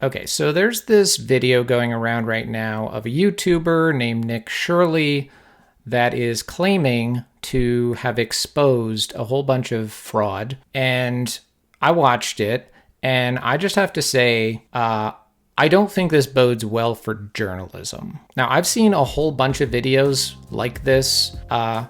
Okay, so there's this video going around right now of a YouTuber named Nick Shirley that is claiming to have exposed a whole bunch of fraud. And I watched it, and I just have to say, I don't think this bodes well for journalism. Now, I've seen a whole bunch of videos like this.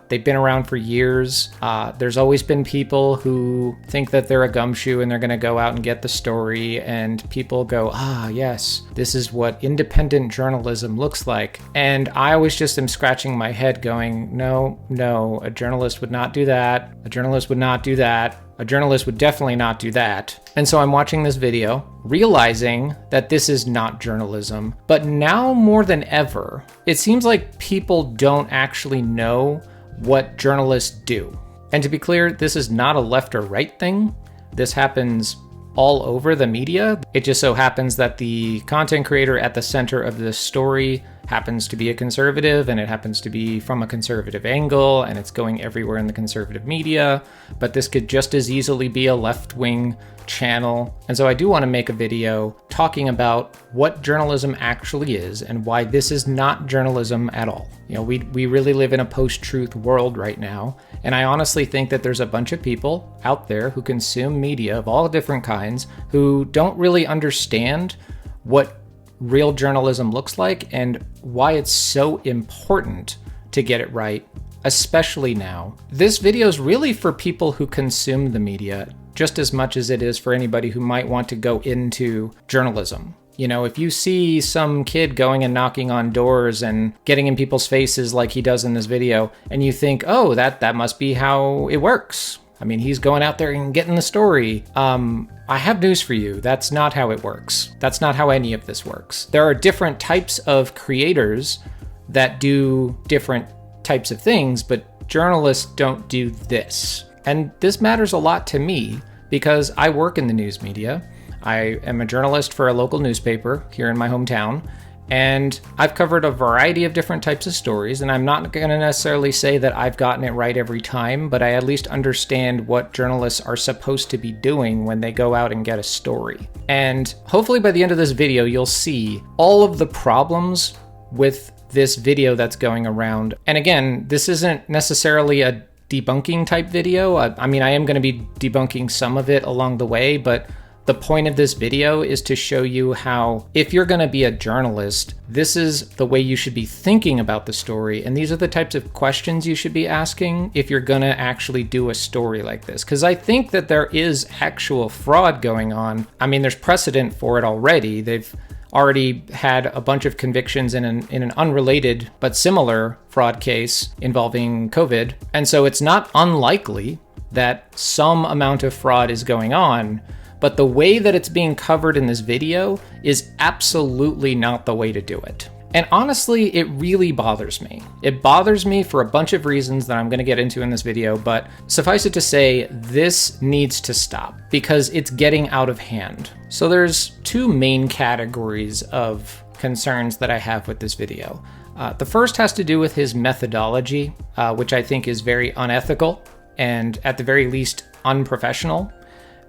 They've been around for years. There's always been people who think that they're a gumshoe and they're going to go out and get the story, and people go, yes, this is what independent journalism looks like. And I always just am scratching my head going, no, a journalist would not do that. A journalist would not do that. A journalist would definitely not do that. And so I'm watching this video, realizing that this is not journalism. But now more than ever, it seems like people don't actually know what journalists do. And to be clear, this is not a left or right thing. This happens all over the media. It just so happens that the content creator at the center of this story happens to be a conservative, and it happens to be from a conservative angle, and it's going everywhere in the conservative media. But this could just as easily be a left-wing channel. And so I do want to make a video talking about what journalism actually is and why this is not journalism at all. You know, we really live in a post-truth world right now, and I honestly think that there's a bunch of people out there who consume media of all different kinds who don't really understand what real journalism looks like and why it's so important to get it right, especially now. This video is really for people who consume the media just as much as it is for anybody who might want to go into journalism. You know, if you see some kid going and knocking on doors and getting in people's faces like he does in this video, and you think, oh, that must be how it works. I mean, he's going out there and getting the story. I have news for you. That's not how it works. That's not how any of this works. There are different types of creators that do different types of things, but journalists don't do this. And this matters a lot to me because I work in the news media. I am a journalist for a local newspaper here in my hometown, and I've covered a variety of different types of stories, and I'm not going to necessarily say that I've gotten it right every time, but I at least understand what journalists are supposed to be doing when they go out and get a story. And hopefully by the end of this video, you'll see all of the problems with this video that's going around. And again, this isn't necessarily a debunking type video. I mean, I am going to be debunking some of it along the way, but the point of this video is to show you how, if you're going to be a journalist, this is the way you should be thinking about the story, and these are the types of questions you should be asking if you're going to actually do a story like this. Because I think that there is actual fraud going on. I mean, there's precedent for it already. They've already had a bunch of convictions in an unrelated but similar fraud case involving COVID. And so it's not unlikely that some amount of fraud is going on. But the way that it's being covered in this video is absolutely not the way to do it. And honestly, it really bothers me. It bothers me for a bunch of reasons that I'm going to get into in this video, but suffice it to say, this needs to stop because it's getting out of hand. So there's two main categories of concerns that I have with this video. The first has to do with his methodology, which I think is very unethical and at the very least unprofessional.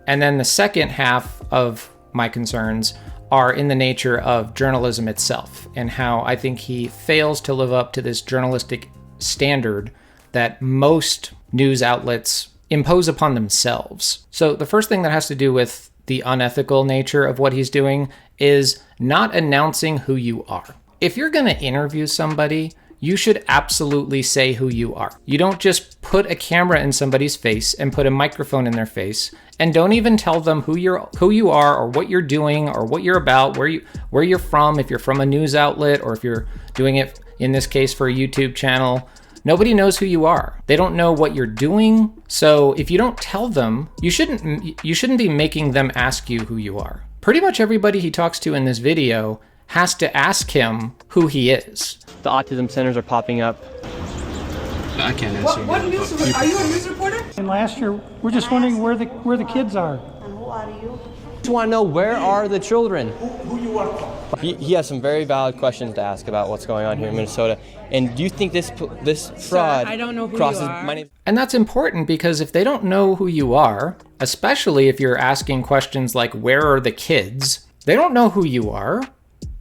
And then the second half of my concerns are in the nature of journalism itself and how I think he fails to live up to this journalistic standard that most news outlets impose upon themselves. So the first thing that has to do with the unethical nature of what he's doing is not announcing who you are. If you're going to interview somebody, you should absolutely say who you are. You don't just put a camera in somebody's face and put a microphone in their face and don't even tell them who you are or what you're doing or what you're about, where you're from, if you're from a news outlet or if you're doing it, in this case, for a YouTube channel. Nobody knows who you are. They don't know what you're doing. So if you don't tell them, you shouldn't be making them ask you who you are. Pretty much everybody he talks to in this video has to ask him who he is. The autism centers are popping up. I can't answer. What news? Are you a news reporter? And last year, we're just wondering where the kids are. And who are you? Just want to know, where are the children? Who you work for? He has some very valid questions to ask about what's going on here in Minnesota. And do you think this fraud I don't know who crosses you are. my name? And that's important because if they don't know who you are, especially if you're asking questions like, where are the kids? They don't know who you are.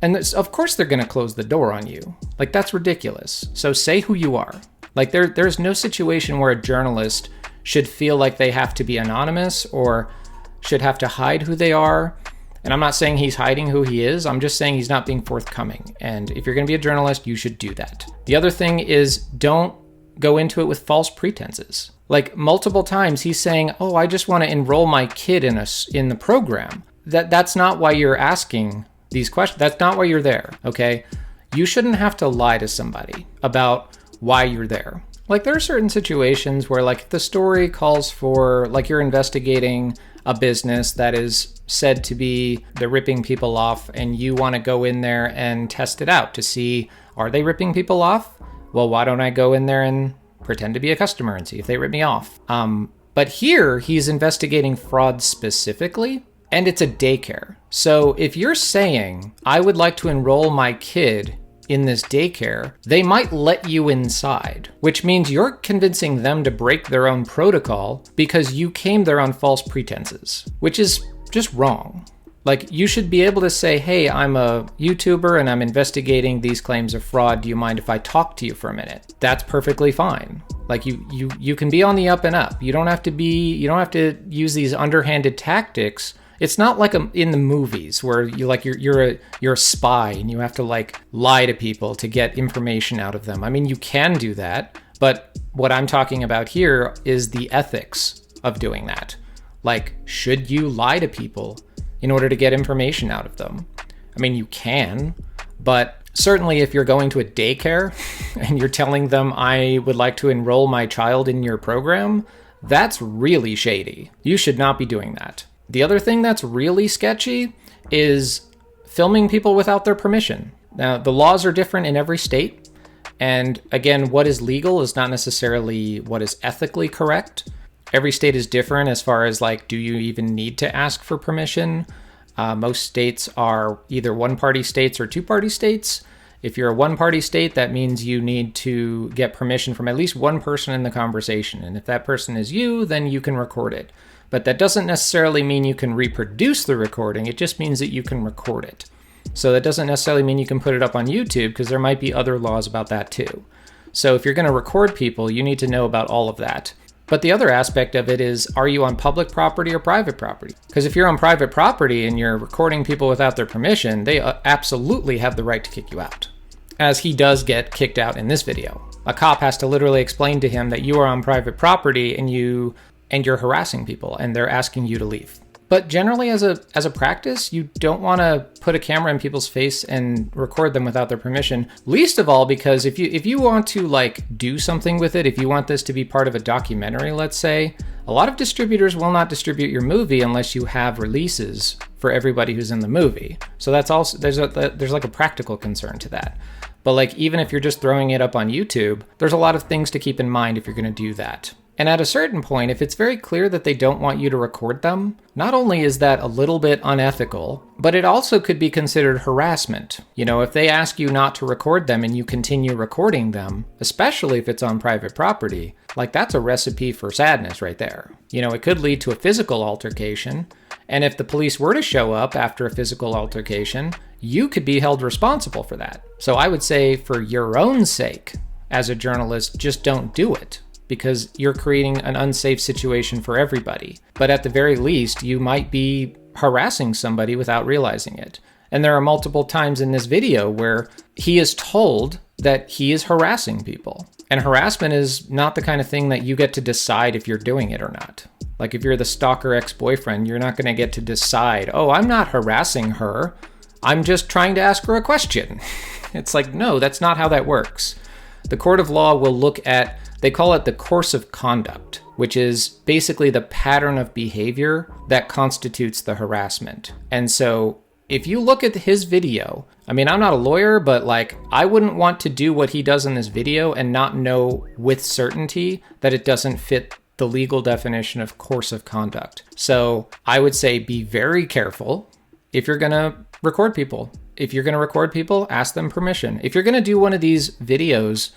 And of course they're going to close the door on you. Like, that's ridiculous. So say who you are. Like, there's no situation where a journalist should feel like they have to be anonymous or should have to hide who they are. And I'm not saying he's hiding who he is. I'm just saying he's not being forthcoming. And if you're going to be a journalist, you should do that. The other thing is, don't go into it with false pretenses. Like, multiple times he's saying, oh, I just want to enroll my kid in the program. That's not why you're asking these questions. That's not why you're there, okay? You shouldn't have to lie to somebody about why you're there. Like, there are certain situations where, like, the story calls for, like, you're investigating a business that is said to be they're ripping people off, and you want to go in there and test it out to see, are they ripping people off? Well, why don't I go in there and pretend to be a customer and see if they rip me off? But here he's investigating fraud specifically, and it's a daycare. So if you're saying, I would like to enroll my kid in this daycare, they might let you inside, which means you're convincing them to break their own protocol because you came there on false pretenses, which is just wrong. Like, you should be able to say, hey, I'm a YouTuber and I'm investigating these claims of fraud. Do you mind if I talk to you for a minute? That's perfectly fine. Like, you can be on the up and up. You don't have to use these underhanded tactics. It's not like in the movies where you're a spy and you have to, like, lie to people to get information out of them. I mean, you can do that, but what I'm talking about here is the ethics of doing that. Like, should you lie to people in order to get information out of them? I mean, you can, but certainly if you're going to a daycare and you're telling them, I would like to enroll my child in your program, that's really shady. You should not be doing that. The other thing that's really sketchy is filming people without their permission. Now, the laws are different in every state. And again, what is legal is not necessarily what is ethically correct. Every state is different as far as, like, do you even need to ask for permission? Most states are either one-party states or two-party states. If you're a one-party state, that means you need to get permission from at least one person in the conversation. And if that person is you, then you can record it. But that doesn't necessarily mean you can reproduce the recording. It just means that you can record it. So that doesn't necessarily mean you can put it up on YouTube, because there might be other laws about that too. So if you're going to record people, you need to know about all of that. But the other aspect of it is, are you on public property or private property? Because if you're on private property and you're recording people without their permission, they absolutely have the right to kick you out. As he does get kicked out in this video. A cop has to literally explain to him that you are on private property and you're harassing people and they're asking you to leave. But generally, as a practice, you don't want to put a camera in people's face and record them without their permission. Least of all, because if you want to, like, do something with it, if you want this to be part of a documentary, let's say, a lot of distributors will not distribute your movie unless you have releases for everybody who's in the movie. So that's also there's like a practical concern to that. But, like, even if you're just throwing it up on YouTube, there's a lot of things to keep in mind if you're going to do that. And at a certain point, if it's very clear that they don't want you to record them, not only is that a little bit unethical, but it also could be considered harassment. You know, if they ask you not to record them and you continue recording them, especially if it's on private property, like, that's a recipe for sadness right there. You know, it could lead to a physical altercation. And if the police were to show up after a physical altercation, you could be held responsible for that. So I would say, for your own sake, as a journalist, just don't do it, because you're creating an unsafe situation for everybody. But at the very least, you might be harassing somebody without realizing it. And there are multiple times in this video where he is told that he is harassing people. And harassment is not the kind of thing that you get to decide if you're doing it or not. Like, if you're the stalker ex-boyfriend, you're not going to get to decide, oh, I'm not harassing her, I'm just trying to ask her a question. It's like, no, that's not how that works. The court of law will look at, they call it the course of conduct, which is basically the pattern of behavior that constitutes the harassment. And so if you look at his video, I mean, I'm not a lawyer, but, like, I wouldn't want to do what he does in this video and not know with certainty that it doesn't fit the legal definition of course of conduct. So I would say be very careful if you're going to record people. If you're going to record people, ask them permission. If you're going to do one of these videos,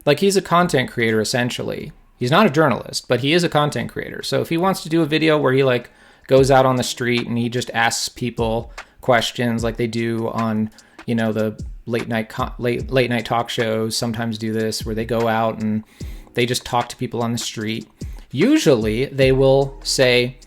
like, he's a content creator, essentially. He's not a journalist, but he is a content creator. So if he wants to do a video where he, like, goes out on the street and he just asks people questions like they do on, the late night talk shows. Sometimes do this where they go out and they just talk to people on the street. Usually they will say,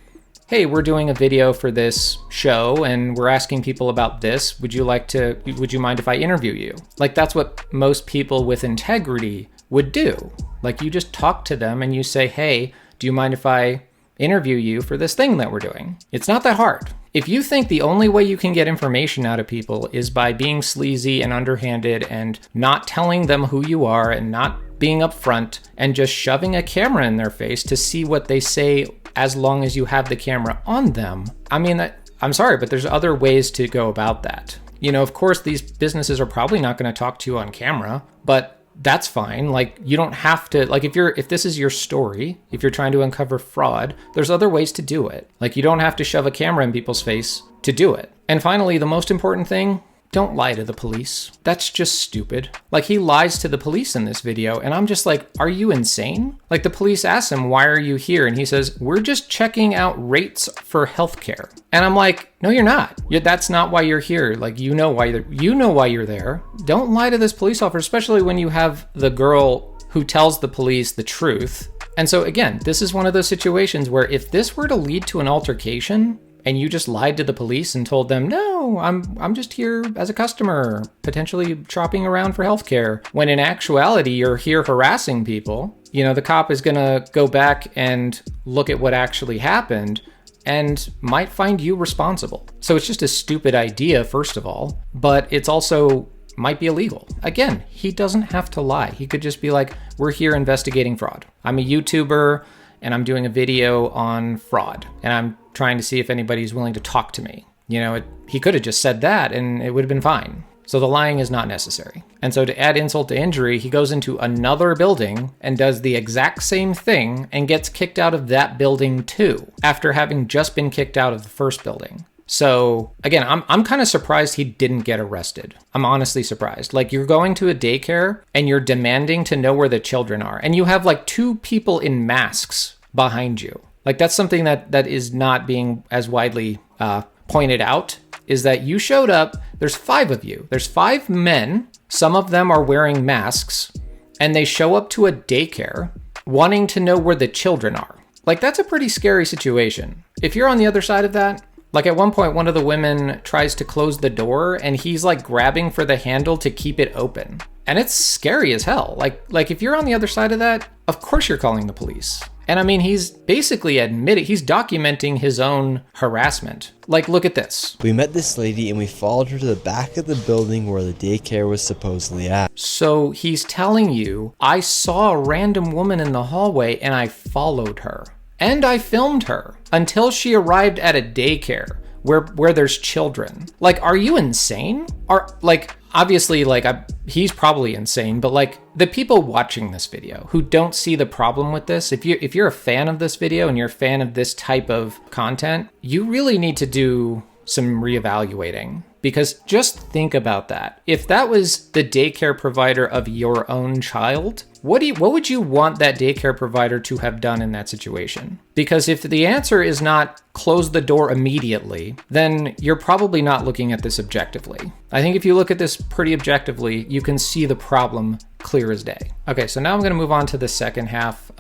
hey, we're doing a video for this show and we're asking people about this. Would you mind if I interview you? Like, that's what most people with integrity would do. Like, you just talk to them and you say, hey, do you mind if I interview you for this thing that we're doing? It's not that hard. If you think the only way you can get information out of people is by being sleazy and underhanded and not telling them who you are and not being upfront and just shoving a camera in their face to see what they say as long as you have the camera on them, I mean, I'm sorry, but there's other ways to go about that. Of course, these businesses are probably not going to talk to you on camera, but that's fine. Like, you don't have to, like, if this is your story, if you're trying to uncover fraud, there's other ways to do it. Like, you don't have to shove a camera in people's face to do it. And finally, the most important thing, don't lie to the police. That's just stupid. Like, he lies to the police in this video, and I'm just like, are you insane? Like, the police ask him, why are you here? And he says, we're just checking out rates for healthcare. And I'm like, no, you're not. That's not why you're here. Like, you know why you're there. Don't lie to this police officer, especially when you have the girl who tells the police the truth. And so again, this is one of those situations where if this were to lead to an altercation, and you just lied to the police and told them, no, I'm just here as a customer, potentially shopping around for healthcare, when in actuality, you're here harassing people, the cop is going to go back and look at what actually happened and might find you responsible. So it's just a stupid idea, first of all, but it's also might be illegal. Again, he doesn't have to lie. He could just be like, we're here investigating fraud. I'm a YouTuber and I'm doing a video on fraud and I'm trying to see if anybody's willing to talk to me. He could have just said that and it would have been fine. So the lying is not necessary. And so to add insult to injury, he goes into another building and does the exact same thing and gets kicked out of that building too, after having just been kicked out of the first building. So again, I'm kind of surprised he didn't get arrested. I'm honestly surprised. Like, you're going to a daycare and you're demanding to know where the children are. And you have like 2 people in masks behind you. Like, that's something that is not being as widely pointed out, is that you showed up, there's 5 of you. There's 5 men, some of them are wearing masks, and they show up to a daycare wanting to know where the children are. Like, that's a pretty scary situation. If you're on the other side of that, like at one point, one of the women tries to close the door and he's like grabbing for the handle to keep it open. And it's scary as hell. Like if you're on the other side of that, of course you're calling the police. And I mean, he's basically he's documenting his own harassment. Like, look at this. We met this lady and we followed her to the back of the building where the daycare was supposedly at. So he's telling you, I saw a random woman in the hallway and I followed her. And I filmed her until she arrived at a daycare where there's children. Like, are you insane? Obviously, he's probably insane, but like the people watching this video who don't see the problem with this, if you're a fan of this video and you're a fan of this type of content, you really need to do some reevaluating. Because just think about that. If that was the daycare provider of your own child, what would you want that daycare provider to have done in that situation? Because if the answer is not close the door immediately, then you're probably not looking at this objectively. I think if you look at this pretty objectively, you can see the problem clear as day. Okay, so now I'm going to move on to the second half.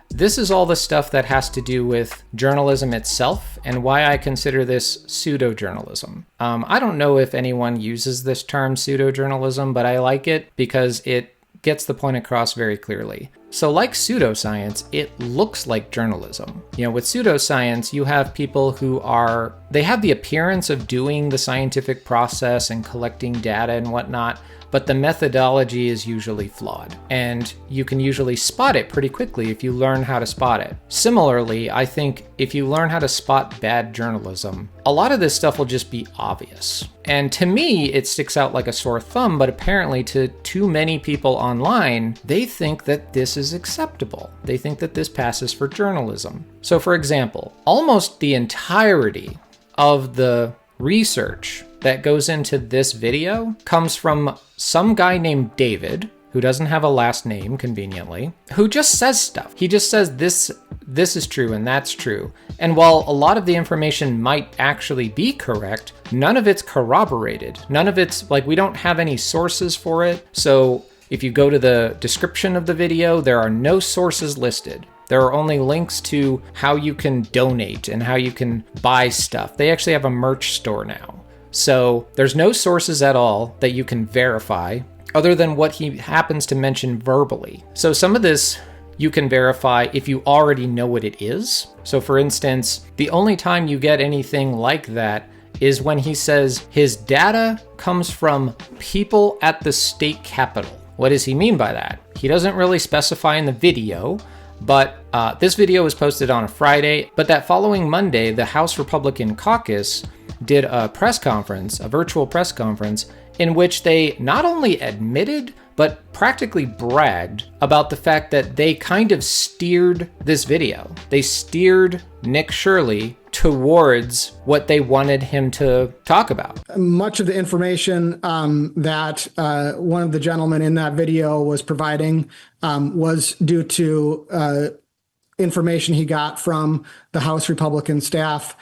This is all the stuff that has to do with journalism itself and why I consider this pseudo-journalism. I don't know if anyone uses this term pseudo-journalism, but I like it because it gets the point across very clearly. So like pseudoscience, it looks like journalism. With pseudoscience, you have people who they have the appearance of doing the scientific process and collecting data and whatnot, but the methodology is usually flawed. And you can usually spot it pretty quickly if you learn how to spot it. Similarly, I think if you learn how to spot bad journalism, a lot of this stuff will just be obvious. And to me, it sticks out like a sore thumb, but apparently to too many people online, they think that this is acceptable. They think that this passes for journalism. So for example, almost the entirety of the research that goes into this video comes from some guy named David, who doesn't have a last name conveniently, who just says stuff. He just says this is true and that's true. And while a lot of the information might actually be correct, none of it's corroborated. None of it's like, we don't have any sources for it. So if you go to the description of the video, there are no sources listed. There are only links to how you can donate and how you can buy stuff. They actually have a merch store now. So there's no sources at all that you can verify other than what he happens to mention verbally. So some of this you can verify if you already know what it is. So for instance, the only time you get anything like that is when he says his data comes from people at the state capitol. What does he mean by that? He doesn't really specify in the video, but this video was posted on a Friday, but that following Monday, the House Republican caucus did a press conference, a virtual press conference, in which they not only admitted, but practically bragged about the fact that they kind of steered this video. They steered Nick Shirley towards what they wanted him to talk about. Much of the information that one of the gentlemen in that video was providing was due to information he got from the House Republican staff.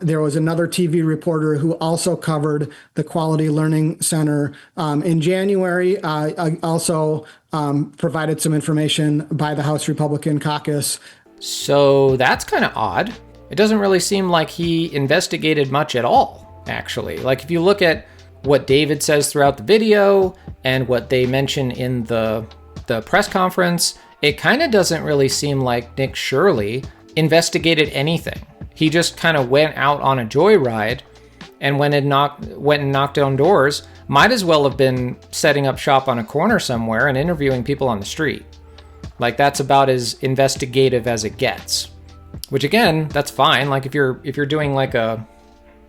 There was another TV reporter who also covered the Quality Learning Center in January. Also provided some information by the House Republican caucus. So that's kind of odd. It doesn't really seem like he investigated much at all, actually. Like if you look at what David says throughout the video and what they mention in the press conference, it kind of doesn't really seem like Nick Shirley investigated anything. He just kind of went out on a joyride and went and knocked on doors. Might as well have been setting up shop on a corner somewhere and interviewing people on the street. Like that's about as investigative as it gets. Which again, that's fine. Like if you're doing like a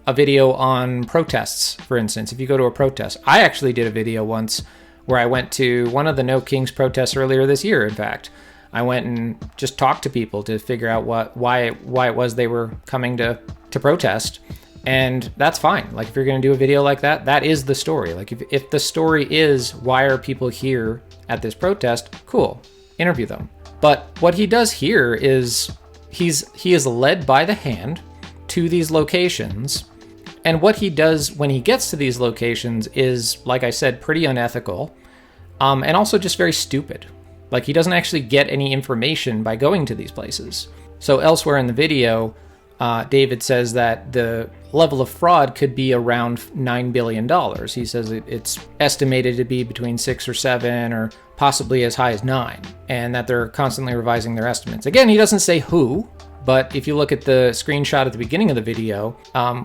video on protests, for instance, if you go to a protest. I actually did a video once where I went to one of the No Kings protests earlier this year. In fact, I went and just talked to people to figure out why it was they were coming to protest. And that's fine. Like if you're going to do a video like that, that is the story. Like if the story is why are people here at this protest, cool, interview them. But what he does here is he is led by the hand to these locations. And what he does when he gets to these locations is, like I said, pretty unethical, and also just very stupid. Like he doesn't actually get any information by going to these places. So elsewhere in the video, David says that the level of fraud could be around $9 billion. He says it's estimated to be between 6 or 7 or possibly as high as 9, and that they're constantly revising their estimates. Again, he doesn't say who, but if you look at the screenshot at the beginning of the video,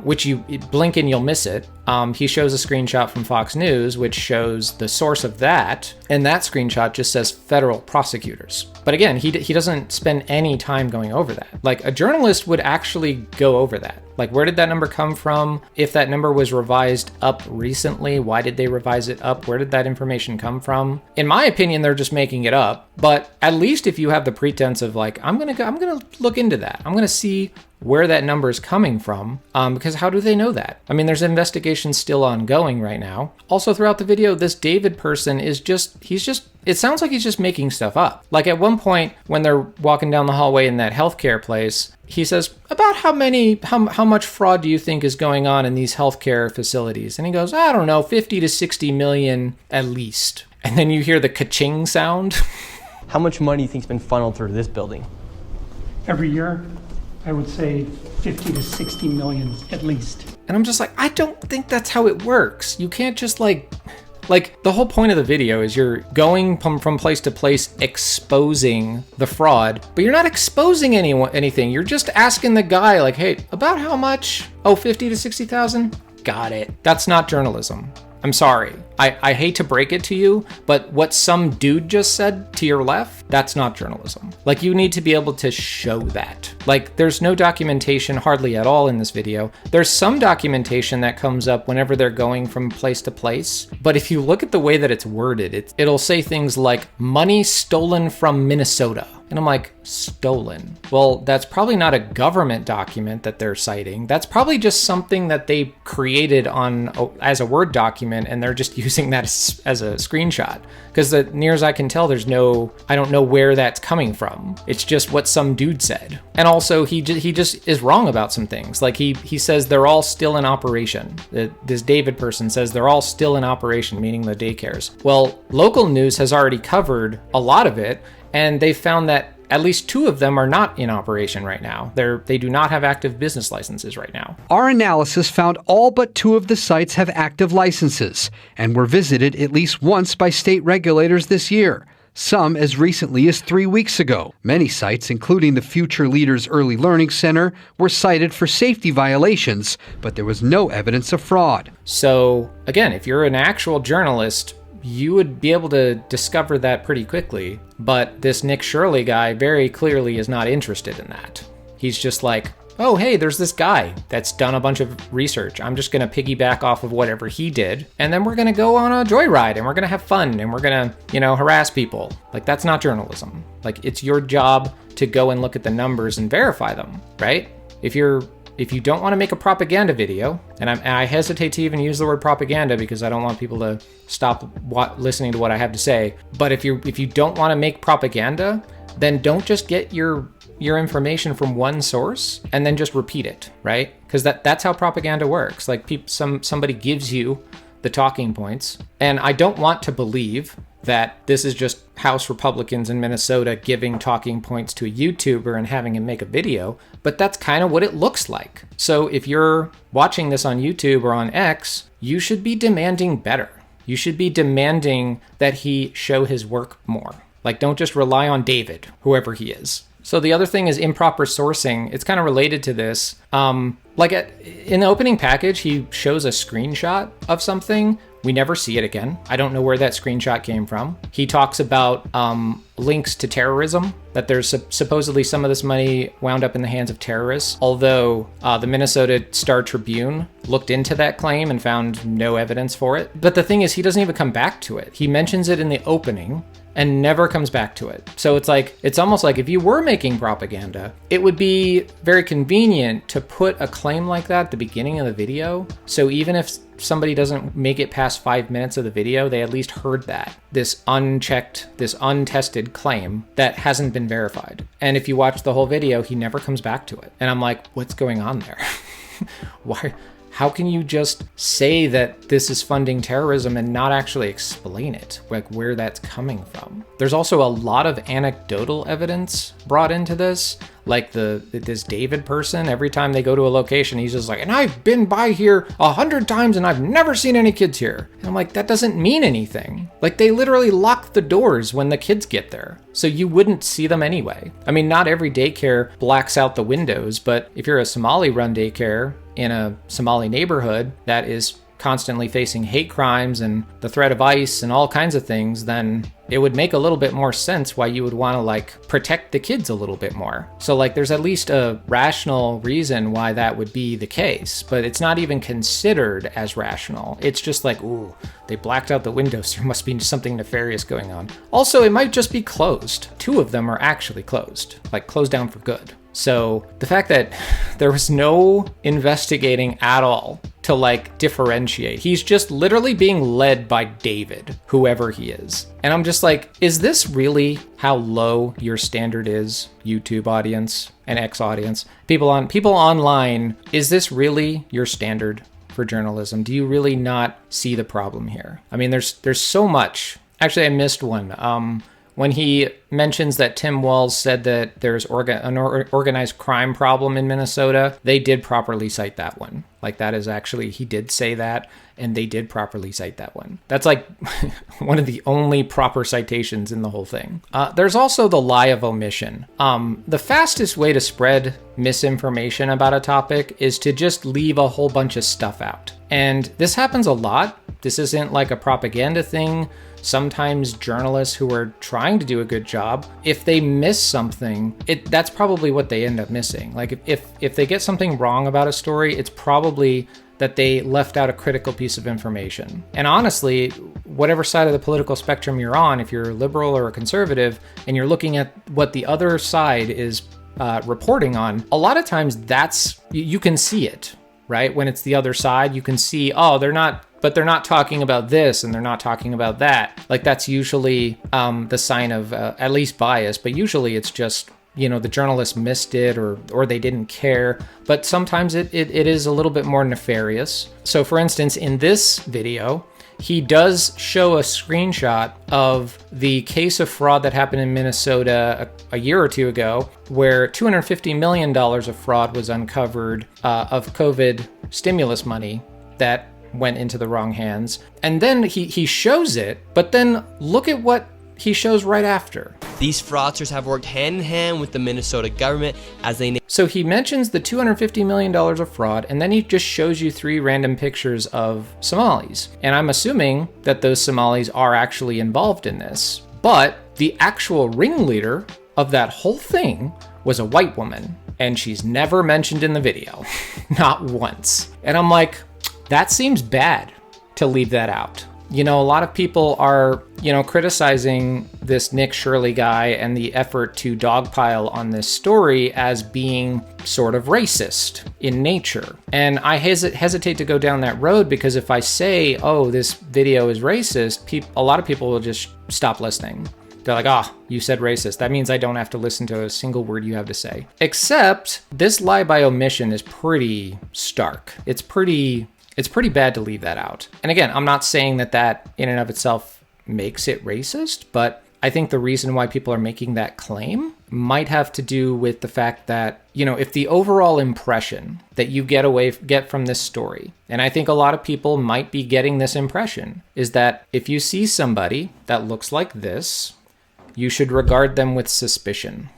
which you blink and you'll miss it, he shows a screenshot from Fox News, which shows the source of that, and that screenshot just says federal prosecutors. But again, he doesn't spend any time going over that. Like a journalist would actually go over that. Like where did that number come from? If that number was revised up recently, why did they revise it up? Where did that information come from? In my opinion, they're just making it up. But at least if you have the pretense of like, I'm gonna look into that. I'm gonna see where that number is coming from, because how do they know that? I mean, there's investigations still ongoing right now. Also throughout the video, this David person is it sounds like he's just making stuff up. Like at one point when they're walking down the hallway in that healthcare place, he says, about how much fraud do you think is going on in these healthcare facilities? And he goes, I don't know, 50 to 60 million at least. And then you hear the ka-ching sound. How much money do you think's been funneled through this building? Every year, I would say 50 to 60 million at least. And I'm just like, I don't think that's how it works. You can't just like the whole point of the video is you're going from place to place exposing the fraud, but you're not exposing anything. You're just asking the guy like, hey, about how much? Oh, 50 to 60,000? Got it. That's not journalism. I'm sorry. I hate to break it to you, but what some dude just said to your left, that's not journalism. Like you need to be able to show that. Like there's no documentation hardly at all in this video. There's some documentation that comes up whenever they're going from place to place. But if you look at the way that it's worded, it'll say things like money stolen from Minnesota. And I'm like, stolen. Well, that's probably not a government document that they're citing. That's probably just something that they created as a Word document, and they're just using that as a screenshot. Because near as I can tell, I don't know where that's coming from. It's just what some dude said. And also, he just is wrong about some things. Like he says they're all still in operation. This David person says they're all still in operation, meaning the daycares. Well, local news has already covered a lot of it, and they found that at least 2 of them are not in operation right now. They do not have active business licenses right now. Our analysis found all but 2 of the sites have active licenses and were visited at least once by state regulators this year, some as recently as 3 weeks ago. Many sites, including the Future Leaders Early Learning Center, were cited for safety violations, but there was no evidence of fraud. So, again, if you're an actual journalist, you would be able to discover that pretty quickly. But this Nick Shirley guy very clearly is not interested in that. He's just like, oh, hey, there's this guy that's done a bunch of research. I'm just going to piggyback off of whatever he did. And then we're going to go on a joyride and we're going to have fun and we're going to, harass people. Like, that's not journalism. Like, it's your job to go and look at the numbers and verify them, right? If you don't want to make a propaganda video, and I hesitate to even use the word propaganda because I don't want people to stop listening to what I have to say. But if you don't want to make propaganda, then don't just get your information from one source and then just repeat it, right? Because that's how propaganda works. Like somebody gives you the talking points, and I don't want to believe that this is just House Republicans in Minnesota giving talking points to a YouTuber and having him make a video, but that's kind of what it looks like. So if you're watching this on YouTube or on X, you should be demanding better. You should be demanding that he show his work more. Like, don't just rely on David, whoever he is. So the other thing is improper sourcing. It's kind of related to this. In the opening package, he shows a screenshot of something. We never see it again. I don't know where that screenshot came from. He talks about links to terrorism, that there's supposedly some of this money wound up in the hands of terrorists, although the Minnesota Star Tribune looked into that claim and found no evidence for it. But the thing is, he doesn't even come back to it. He mentions it in the opening and never comes back to it. So it's almost like if you were making propaganda, it would be very convenient to put a claim like that at the beginning of the video. So even if somebody doesn't make it past 5 minutes of the video, they at least heard that. This unchecked, this untested claim that hasn't been verified. And if you watch the whole video, he never comes back to it. And I'm like, what's going on there? Why? How can you just say that this is funding terrorism and not actually explain it, like where that's coming from? There's also a lot of anecdotal evidence brought into this, like this David person. Every time they go to a location, he's just like, and I've been by here 100 times and I've never seen any kids here. And I'm like, that doesn't mean anything. Like, they literally lock the doors when the kids get there, so you wouldn't see them anyway. I mean, not every daycare blacks out the windows, but if you're a Somali-run daycare in a Somali neighborhood that is constantly facing hate crimes and the threat of ICE and all kinds of things, then it would make a little bit more sense why you would want to protect the kids a little bit more. So there's at least a rational reason why that would be the case, but it's not even considered as rational. It's just like, ooh, they blacked out the windows. There must be something nefarious going on. Also, it might just be closed. 2 of them are actually closed down for good. So the fact that there was no investigating at all to differentiate, he's just literally being led by David, whoever he is. And I'm just like, is this really how low your standard is, YouTube audience and X audience? People online, is this really your standard for journalism? Do you really not see the problem here? I mean, there's so much. Actually, I missed one. When he mentions that Tim Walz said that there's an organized crime problem in Minnesota, they did properly cite that one. That is actually, he did say that, and they did properly cite that one. That's one of the only proper citations in the whole thing. There's also the lie of omission. The fastest way to spread misinformation about a topic is to just leave a whole bunch of stuff out. And this happens a lot. This isn't a propaganda thing. Sometimes journalists who are trying to do a good job, if they miss something, that's probably what they end up missing. If they get something wrong about a story, it's probably that they left out a critical piece of information. And honestly, whatever side of the political spectrum you're on, if you're a liberal or a conservative, and you're looking at what the other side is reporting on, a lot of times you can see it, right? When it's the other side, you can see, oh, they're not talking about this and they're not talking about that. Like that's usually the sign of at least bias, but usually it's just, the journalist missed it or they didn't care. But sometimes it is a little bit more nefarious. So for instance, in this video, he does show a screenshot of the case of fraud that happened in Minnesota a year or two ago, where $250 million of fraud was uncovered of COVID stimulus money that went into the wrong hands. And then he shows it, but then look at what he shows right after. These fraudsters have worked hand in hand with the Minnesota government as they... So he mentions the $250 million of fraud, and then he just shows you 3 random pictures of Somalis. And I'm assuming that those Somalis are actually involved in this. But the actual ringleader of that whole thing was a white woman, and she's never mentioned in the video. Not once. And I'm like, that seems bad to leave that out. A lot of people are, criticizing this Nick Shirley guy and the effort to dogpile on this story as being sort of racist in nature. And I hesitate to go down that road because if I say, oh, this video is racist, a lot of people will just stop listening. They're like, you said racist. That means I don't have to listen to a single word you have to say. Except this lie by omission is pretty stark. It's pretty bad to leave that out. And again, I'm not saying that in and of itself makes it racist, but I think the reason why people are making that claim might have to do with the fact that, if the overall impression that you get from this story, and I think a lot of people might be getting this impression, is that if you see somebody that looks like this, you should regard them with suspicion.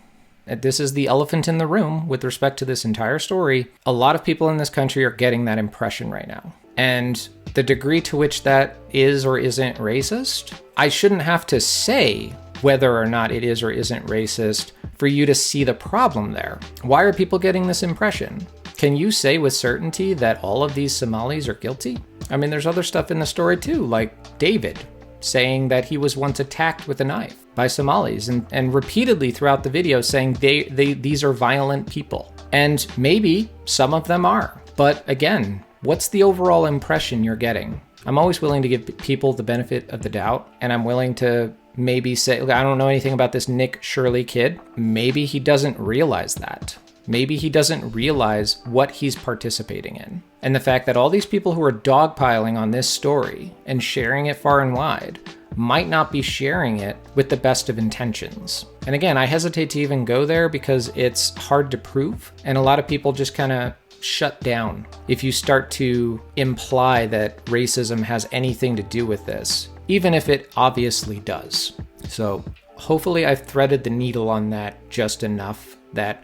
This is the elephant in the room with respect to this entire story. A lot of people in this country are getting that impression right now. And the degree to which that is or isn't racist, I shouldn't have to say whether or not it is or isn't racist for you to see the problem there. Why are people getting this impression? Can you say with certainty that all of these Somalis are guilty? I mean, there's other stuff in the story too, like David saying that he was once attacked with a knife by Somalis and repeatedly throughout the video saying these are violent people. And maybe some of them are. But again, what's the overall impression you're getting? I'm always willing to give people the benefit of the doubt, and I'm willing to maybe say, I don't know anything about this Nick Shirley kid. Maybe he doesn't realize that. Maybe he doesn't realize what he's participating in. And the fact that all these people who are dogpiling on this story and sharing it far and wide might not be sharing it with the best of intentions. And again, I hesitate to even go there because it's hard to prove. And a lot of people just kind of shut down if you start to imply that racism has anything to do with this, even if it obviously does. So hopefully I've threaded the needle on that just enough that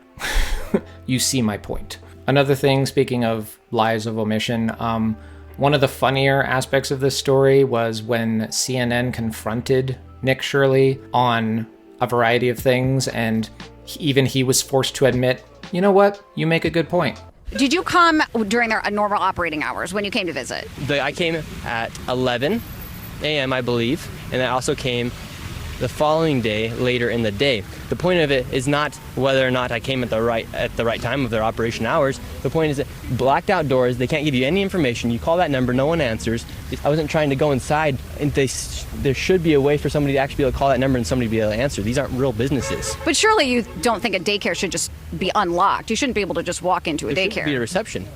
you see my point. Another thing, speaking of lies of omission, one of the funnier aspects of this story was when CNN confronted Nick Shirley on a variety of things, and even he was forced to admit, you know what, you make a good point. Did you come during their normal operating hours when you came to visit? I came at 11 a.m., I believe, and I also came the following day later in the day. The point of it is not whether or not I came at the right time of their operation hours. The point is that blacked out doors, they can't give you any information. You call that number, no one answers. I wasn't trying to go inside, and there should be a way for somebody to actually be able to call that number and somebody to be able to answer. These aren't real businesses. But surely you don't think a daycare should just be unlocked. You shouldn't be able to just walk into a There daycare. should be a reception.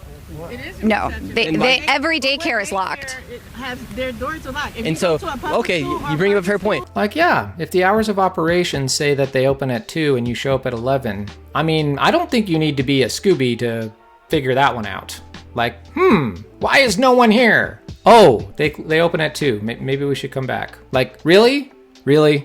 It is No, reception. every daycare is locked. It has their doors are locked. If And you go so, to a public okay, school or you bring up a fair private point. Like, yeah, if the hours of operation say that they open at 2 and you show up at 11, I mean, I don't think you need to be a Scooby to figure that one out. Like, why is no one here? Oh, they open at 2. Maybe we should come back. Like, really? Really?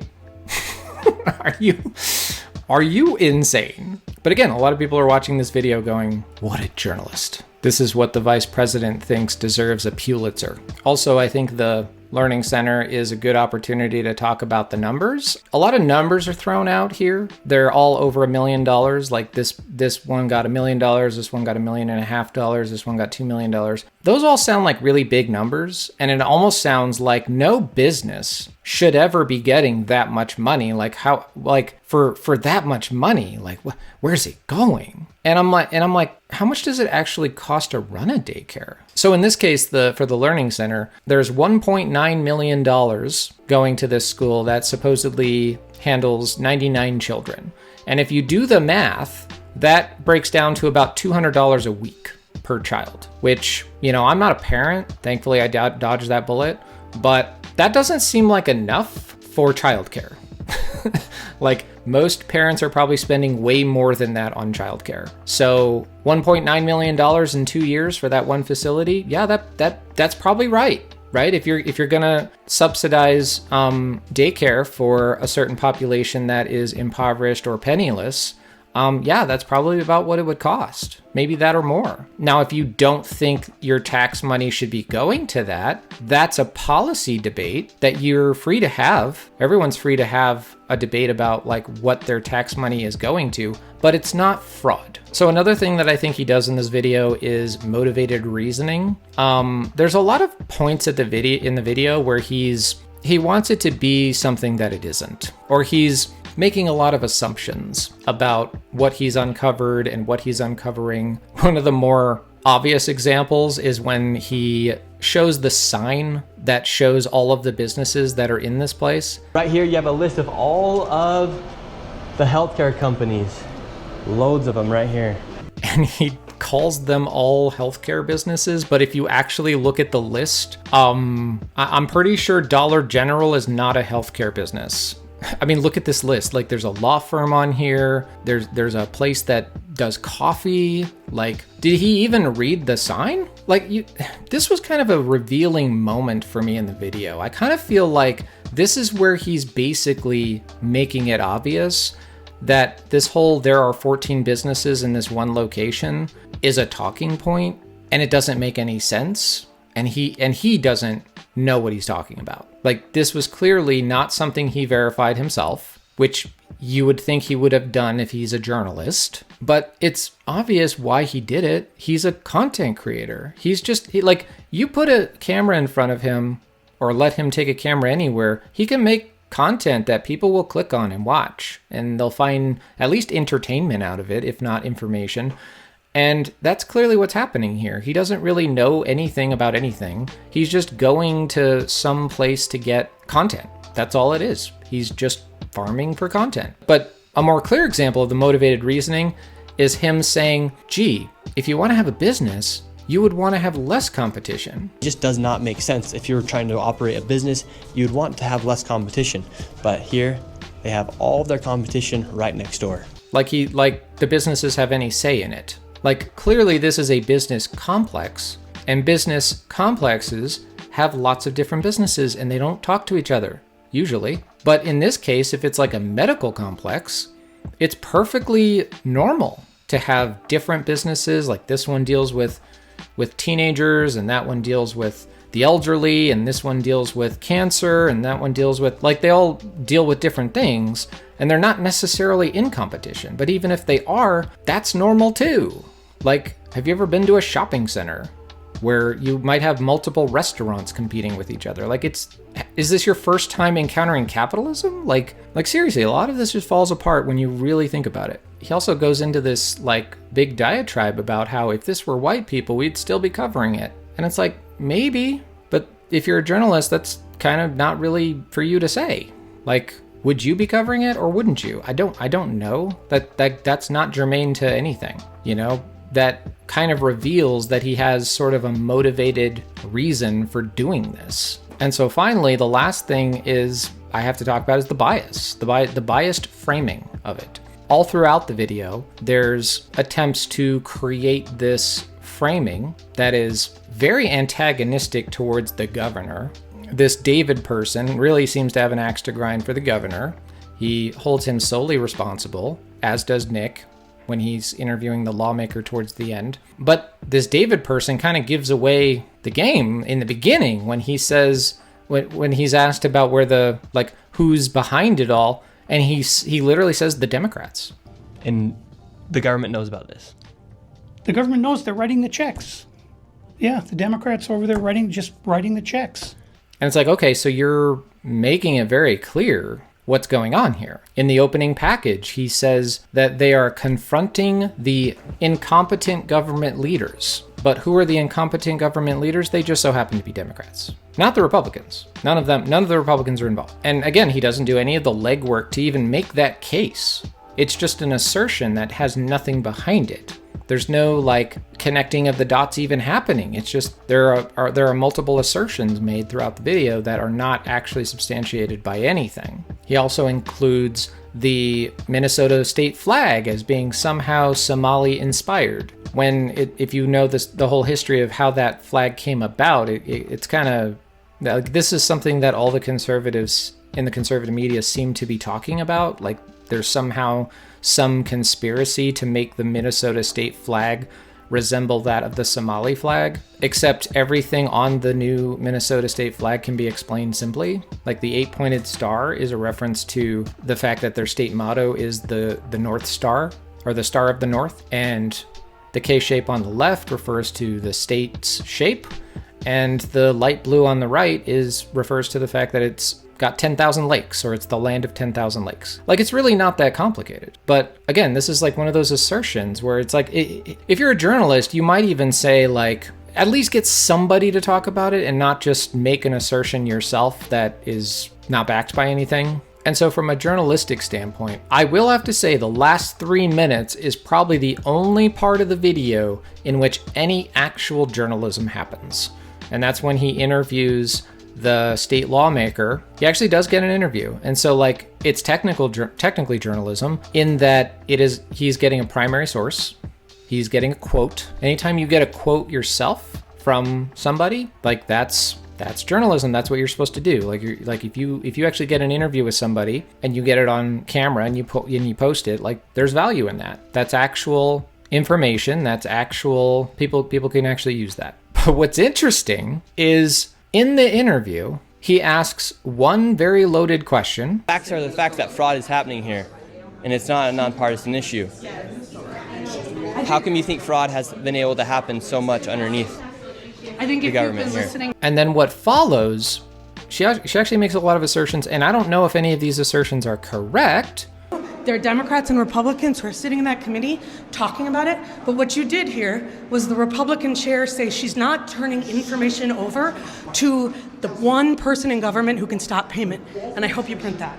Are you insane? But again, a lot of people are watching this video going, what a journalist. This is what the vice president thinks deserves a Pulitzer. Also, I think the Learning Center is a good opportunity to talk about the numbers. A lot of numbers are thrown out here. They're all over $1 million. Like this one got $1 million. This one got $1.5 million. This one got $2 million. those all sound like really big numbers, and it almost sounds like no business should ever be getting that much money. Like how, like for that much money, like where's it going? And I'm like, how much does it actually cost to run a daycare? So in this case, for the learning center, there's $1.9 million going to this school that supposedly handles 99 children. And if you do the math, that breaks down to about $200 a week per child, which, I'm not a parent. Thankfully, I dodged that bullet, but that doesn't seem like enough for childcare. Like, most parents are probably spending way more than that on childcare. So $1.9 million in 2 years for that one facility, yeah, that's probably right? If you're gonna subsidize daycare for a certain population that is impoverished or penniless, yeah, that's probably about what it would cost. Maybe that or more. Now, if you don't think your tax money should be going to that, that's a policy debate that you're free to have. Everyone's free to have a debate about like what their tax money is going to, but it's not fraud. So another thing that I think he does in this video is motivated reasoning. There's a lot of points in the video where he wants it to be something that it isn't, or he's making a lot of assumptions about what he's uncovered and what he's uncovering. One of the more obvious examples is when he shows the sign that shows all of the businesses that are in this place. Right here, you have a list of all of the healthcare companies. Loads of them right here. And he calls them all healthcare businesses, but if you actually look at the list, I'm pretty sure Dollar General is not a healthcare business. I mean, look at this list. Like, there's a law firm on here. There's a place that does coffee. Like, did he even read the sign? Like, this was kind of a revealing moment for me in the video. I kind of feel like this is where he's basically making it obvious that this whole there are 14 businesses in this one location is a talking point, and it doesn't make any sense. And he doesn't know what he's talking about. Like, this was clearly not something he verified himself, which you would think he would have done if he's a journalist, but it's obvious why he did it. He's a content creator. Like, you put a camera in front of him or let him take a camera anywhere, he can make content that people will click on and watch, and they'll find at least entertainment out of it, if not information. And that's clearly what's happening here. He doesn't really know anything about anything. He's just going to some place to get content. That's all it is. He's just farming for content. But a more clear example of the motivated reasoning is him saying, gee, if you want to have a business, you would want to have less competition. It just does not make sense. If you're trying to operate a business, you'd want to have less competition. But here, they have all of their competition right next door. Like the businesses have any say in it. Like, clearly this is a business complex, and business complexes have lots of different businesses and they don't talk to each other, usually. But in this case, if it's like a medical complex, it's perfectly normal to have different businesses. Like, this one deals with teenagers, and that one deals with the elderly, and this one deals with cancer, and that one deals with, like, they all deal with different things, and they're not necessarily in competition. But even if they are, that's normal too. Like, have you ever been to a shopping center where you might have multiple restaurants competing with each other? Like, is this your first time encountering capitalism? Like seriously, a lot of this just falls apart when you really think about it. He also goes into this, like, big diatribe about how if this were white people, we'd still be covering it. And it's like, maybe, but if you're a journalist, that's kind of not really for you to say. Like, would you be covering it or wouldn't you? I don't know. That's not germane to anything, That kind of reveals that he has sort of a motivated reason for doing this. And so finally, the last thing I have to talk about is the bias, the biased framing of it. All throughout the video, there's attempts to create this framing that is very antagonistic towards the governor. This David person really seems to have an axe to grind for the governor. He holds him solely responsible, as does Nick when he's interviewing the lawmaker towards the end. But this David person kind of gives away the game in the beginning when he says, when he's asked about who's behind it all, and he literally says the Democrats. And the government knows about this. The government knows they're writing the checks. Yeah, the Democrats over there writing the checks. And it's like, okay, so you're making it very clear what's going on here. In the opening package, he says that they are confronting the incompetent government leaders. But who are the incompetent government leaders? They just so happen to be Democrats, not the Republicans. None of the Republicans are involved. And again, he doesn't do any of the legwork to even make that case. It's just an assertion that has nothing behind it. There's no like connecting of the dots even happening. It's just there are multiple assertions made throughout the video that are not actually substantiated by anything. He also includes the Minnesota state flag as being somehow Somali inspired. When if you know the whole history of how that flag came about, it's kind of like, this is something that all the conservatives in the conservative media seem to be talking about. Like there's somehow some conspiracy to make the Minnesota state flag resemble that of the Somali flag, except everything on the new Minnesota state flag can be explained simply. Like the 8-pointed star is a reference to the fact that their state motto is the North Star, or the Star of the North, and the K shape on the left refers to the state's shape, and the light blue on the right refers to the fact that it's got 10,000 lakes, or it's the land of 10,000 lakes. Like, it's really not that complicated. But again, this is like one of those assertions where it's like, if you're a journalist, you might even say like, at least get somebody to talk about it and not just make an assertion yourself that is not backed by anything. And so from a journalistic standpoint, I will have to say the last 3 minutes is probably the only part of the video in which any actual journalism happens. And that's when he interviews the state lawmaker. He actually does get an interview. And so like it's technically journalism in that he's getting a primary source. He's getting a quote. Anytime you get a quote yourself from somebody, like that's journalism. That's what you're supposed to do. Like if you actually get an interview with somebody and you get it on camera and you post it, like there's value in that. That's actual information. That's actual people can actually use that. But what's interesting is in the interview, he asks one very loaded question. Facts are the facts that fraud is happening here, and it's not a nonpartisan issue. How come you think fraud has been able to happen so much underneath the government here? And then what follows, she actually makes a lot of assertions, and I don't know if any of these assertions are correct. There are Democrats and Republicans who are sitting in that committee talking about it, but what you did here was the Republican chair say she's not turning information over to the one person in government who can stop payment, and I hope you print that.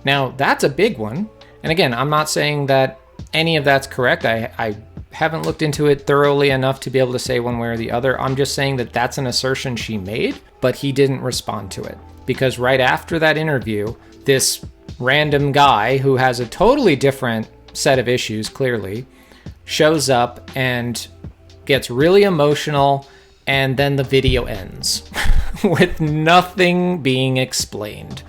Now, that's a big one, and again, I'm not saying that any of that's correct. I haven't looked into it thoroughly enough to be able to say one way or the other. I'm just saying that that's an assertion she made, but he didn't respond to it. Because right after that interview, this random guy who has a totally different set of issues, clearly, shows up and gets really emotional, and then the video ends with nothing being explained.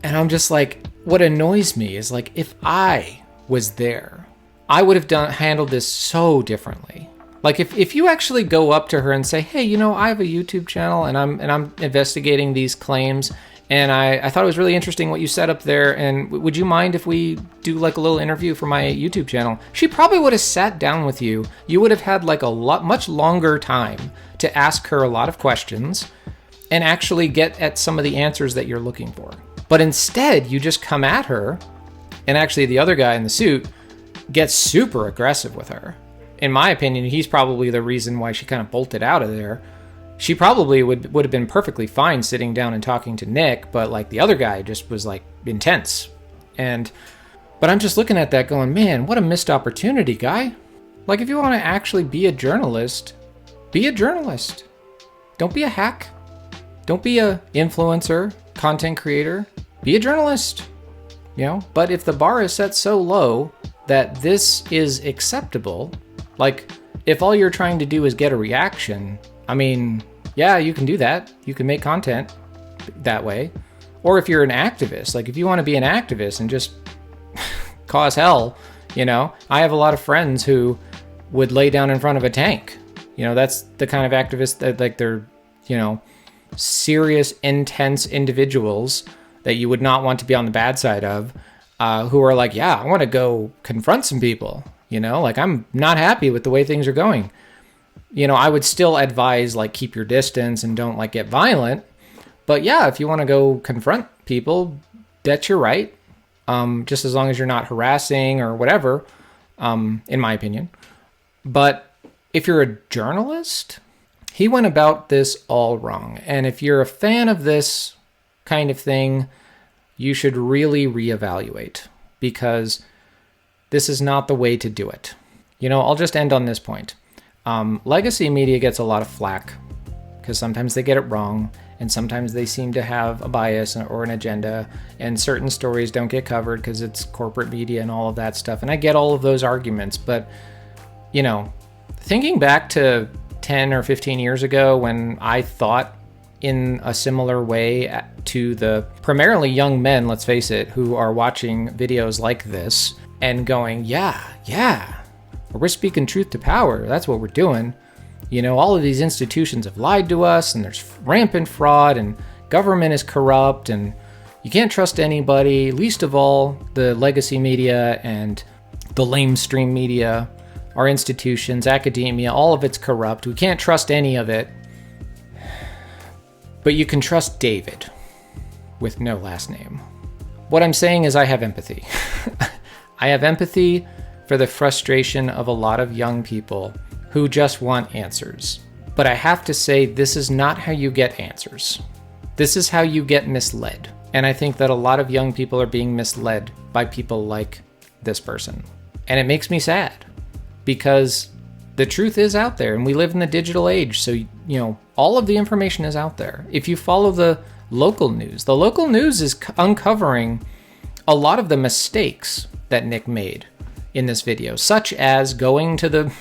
And I'm just like, what annoys me is like, if I was there, I would have handled this so differently. Like if you actually go up to her and say, hey, I have a YouTube channel and I'm investigating these claims, and I thought it was really interesting what you said up there, and would you mind if we do like a little interview for my YouTube channel? She probably would have sat down with you. You would have had like much longer time to ask her a lot of questions and actually get at some of the answers that you're looking for. But instead, you just come at her, and actually the other guy in the suit gets super aggressive with her. In my opinion, he's probably the reason why she kind of bolted out of there. She probably would have been perfectly fine sitting down and talking to Nick, but like the other guy just was like intense. But I'm just looking at that going, man, what a missed opportunity, guy. Like if you want to actually be a journalist, be a journalist. Don't be a hack. Don't be a influencer, content creator. Be a journalist. But if the bar is set so low that this is acceptable, like if all you're trying to do is get a reaction, I mean, yeah, you can do that. You can make content that way. Or if you're an activist, like if you want to be an activist and just cause hell, I have a lot of friends who would lay down in front of a tank. That's the kind of activist that like they're, serious, intense individuals that you would not want to be on the bad side of, who are like, yeah, I want to go confront some people, like I'm not happy with the way things are going. I would still advise like keep your distance and don't like get violent. But yeah, if you want to go confront people, that's your right. Just as long as you're not harassing or whatever, in my opinion. But if you're a journalist, he went about this all wrong. And if you're a fan of this kind of thing, you should really reevaluate, because this is not the way to do it. I'll just end on this point. Legacy media gets a lot of flack because sometimes they get it wrong, and sometimes they seem to have a bias or an agenda, and certain stories don't get covered because it's corporate media and all of that stuff. And I get all of those arguments, but, thinking back to 10 or 15 years ago when I thought in a similar way to the primarily young men, let's face it, who are watching videos like this and going, yeah, we're speaking truth to power. That's what we're doing. All of these institutions have lied to us, and there's rampant fraud, and government is corrupt, and you can't trust anybody, least of all the legacy media and the lamestream media, our institutions, academia, all of it's corrupt. We can't trust any of it. But you can trust David with no last name. What I'm saying is I have empathy. I have empathy for the frustration of a lot of young people who just want answers. But I have to say, this is not how you get answers. This is how you get misled. And I think that a lot of young people are being misled by people like this person. And it makes me sad, because the truth is out there, and we live in the digital age. So, all of the information is out there. If you follow the local news is uncovering a lot of the mistakes that Nick made in this video, such as going to the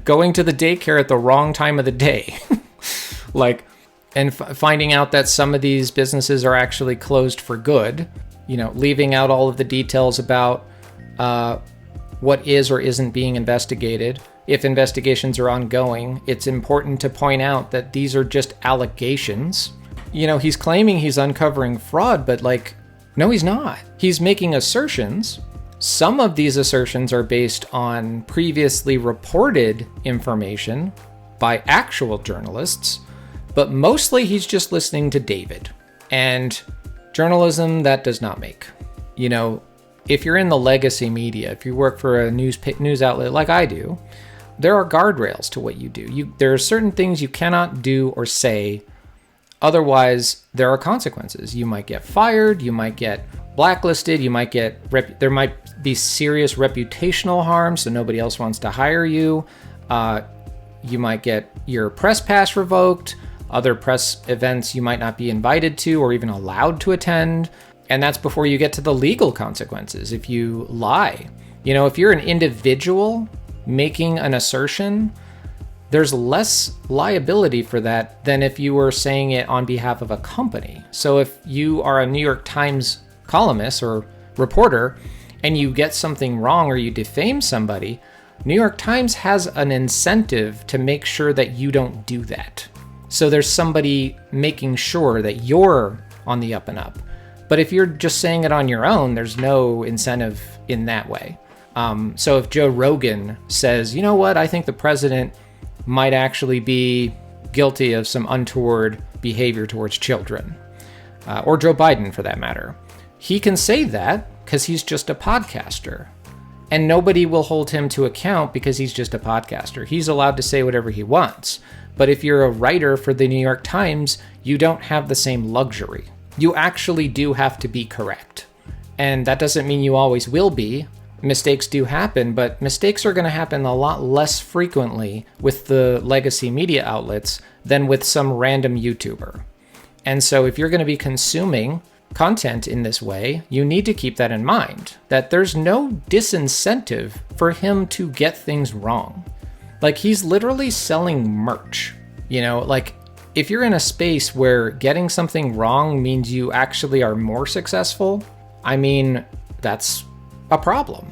daycare at the wrong time of the day. Finding out that some of these businesses are actually closed for good, leaving out all of the details about what is or isn't being investigated. If investigations are ongoing, it's important to point out that these are just allegations. He's claiming he's uncovering fraud, but no, he's not. He's making assertions. Some of these assertions are based on previously reported information by actual journalists, but mostly he's just listening to David. And journalism, that does not make. If you're in the legacy media, if you work for a news outlet like I do, there are guardrails to what you do. There are certain things you cannot do or say, otherwise there are consequences. You might get fired, you might get blacklisted, there might be serious reputational harm, so nobody else wants to hire you. You might get your press pass revoked. Other press events you might not be invited to or even allowed to attend. And that's before you get to the legal consequences if you lie. If you're an individual making an assertion, there's less liability for that than if you were saying it on behalf of a company. So if you are a New York Times columnist or reporter and you get something wrong or you defame somebody, New York Times has an incentive to make sure that you don't do that. So there's somebody making sure that you're on the up and up. But if you're just saying it on your own, there's no incentive in that way. So if Joe Rogan says, I think the president might actually be guilty of some untoward behavior towards children, or Joe Biden for that matter, he can say that because he's just a podcaster. And nobody will hold him to account because he's just a podcaster. He's allowed to say whatever he wants. But if you're a writer for the New York Times, you don't have the same luxury. You actually do have to be correct. And that doesn't mean you always will be. Mistakes do happen, but mistakes are going to happen a lot less frequently with the legacy media outlets than with some random YouTuber. And so if you're going to be consuming content in this way, you need to keep that in mind, that there's no disincentive for him to get things wrong. He's literally selling merch, if you're in a space where getting something wrong means you actually are more successful, that's a problem,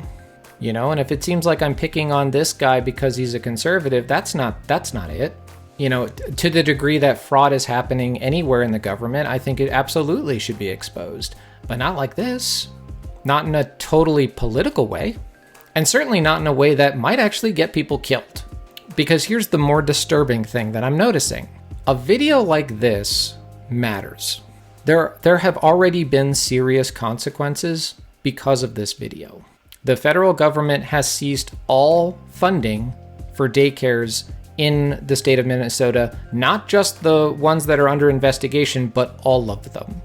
and if it seems like I'm picking on this guy because he's a conservative, that's not it. To the degree that fraud is happening anywhere in the government, I think it absolutely should be exposed, but not like this, not in a totally political way, and certainly not in a way that might actually get people killed. Because here's the more disturbing thing that I'm noticing. A video like this matters. There have already been serious consequences because of this video. The federal government has ceased all funding for daycares in the state of Minnesota, not just the ones that are under investigation, but all of them.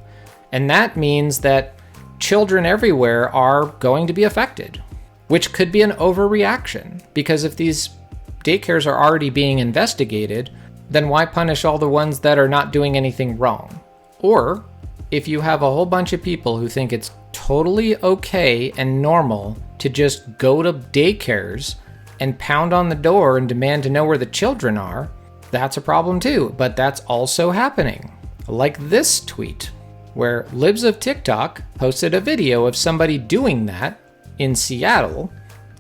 And that means that children everywhere are going to be affected, which could be an overreaction, because if these daycares are already being investigated, then why punish all the ones that are not doing anything wrong? Or if you have a whole bunch of people who think it's totally okay and normal to just go to daycares and pound on the door and demand to know where the children are, that's a problem too. But that's also happening. Like this tweet, where Libs of TikTok posted a video of somebody doing that in Seattle.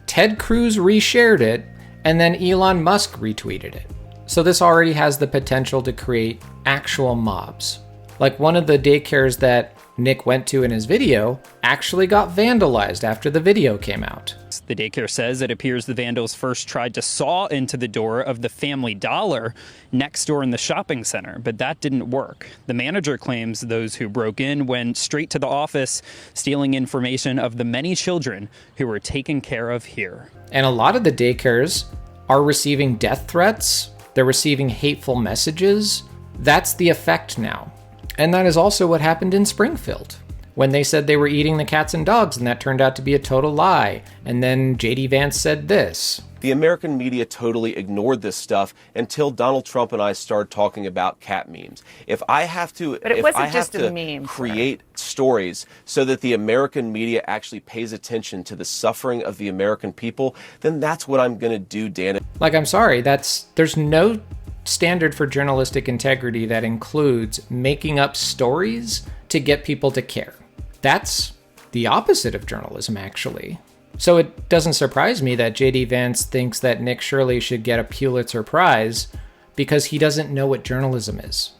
Ted Cruz reshared it, and then Elon Musk retweeted it. So this already has the potential to create actual mobs. Like one of the daycares that Nick went to in his video actually got vandalized after the video came out. The daycare says it appears the vandals first tried to saw into the door of the Family Dollar next door in the shopping center, but that didn't work. The manager claims those who broke in went straight to the office, stealing information of the many children who were taken care of here. And a lot of the daycares are receiving death threats. They're receiving hateful messages. That's the effect now. And that is also what happened in Springfield, when they said they were eating the cats and dogs, and that turned out to be a total lie. And then JD Vance said this. The American media totally ignored this stuff until Donald Trump and I started talking about cat memes. If I have to, but it wasn't just a meme, create stories so that the American media actually pays attention to the suffering of the American people, then that's what I'm going to do, Dan. Like, I'm sorry, there's no standard for journalistic integrity that includes making up stories to get people to care. That's the opposite of journalism, actually. So it doesn't surprise me that JD Vance thinks that Nick Shirley should get a Pulitzer Prize because he doesn't know what journalism is.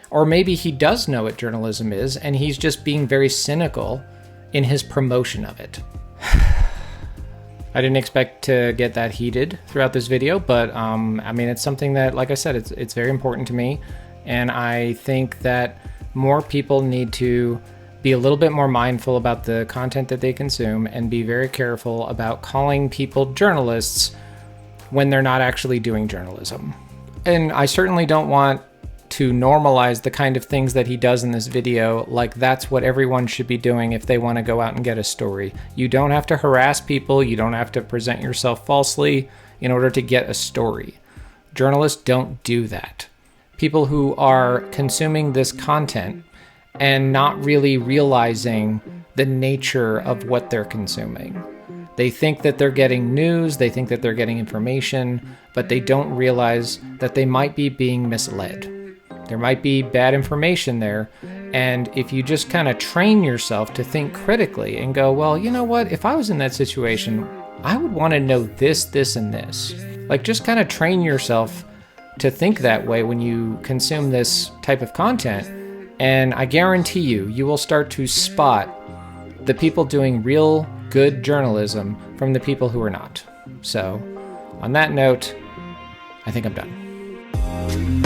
Or maybe he does know what journalism is and he's just being very cynical in his promotion of it. I didn't expect to get that heated throughout this video, but I mean, it's something that, like I said, it's very important to me. And I think that more people need to be a little bit more mindful about the content that they consume and be very careful about calling people journalists when they're not actually doing journalism. And I certainly don't want to normalize the kind of things that he does in this video, like that's what everyone should be doing if they want to go out and get a story. You don't have to harass people, you don't have to present yourself falsely in order to get a story. Journalists don't do that. People who are consuming this content and not really realizing the nature of what they're consuming. They think that they're getting news, they think that they're getting information, but they don't realize that they might be being misled. There might be bad information there, and if you just kind of train yourself to think critically and go, well, you know what, if I was in that situation, I would want to know this, this, and this. Like, just kind of train yourself to think that way when you consume this type of content, and I guarantee you will start to spot the people doing real good journalism from the people who are not. So, on that note, I think I'm done.